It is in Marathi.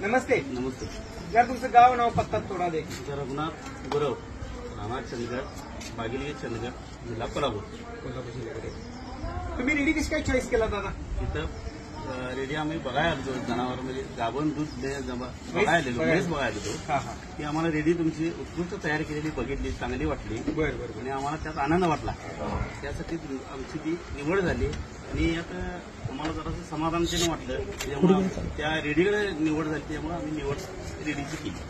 नमस्ते. नमस्ते. यार तुमचं गाव नाव पत्ता थोडा दे. रघुनाथ गुरव, राहणार चंदगड, बागिलगी चंदगड, जिल्हा कोल्हापूर. तुम्ही रेडी कशी काय चॉईस केला दादा? इथं रेडी आम्ही बघायला आलो जनावर म्हणजे गाभण दूध बघायला आलेलो, मेस बघायला आलेलो. ती आम्हाला रेडी तुमची उत्कृष्ट तयार केलेली बघितली, चांगली वाटली. बरं. आणि आम्हाला त्यात आनंद वाटला. त्यासाठी आमची ती निवड झाली आणि यात आम्हाला जरासं समाधानचिन्ह वाटलं. त्यामुळे त्या रेडीकडे निवड झाली, त्यामुळे आम्ही निवड रेडीची केली.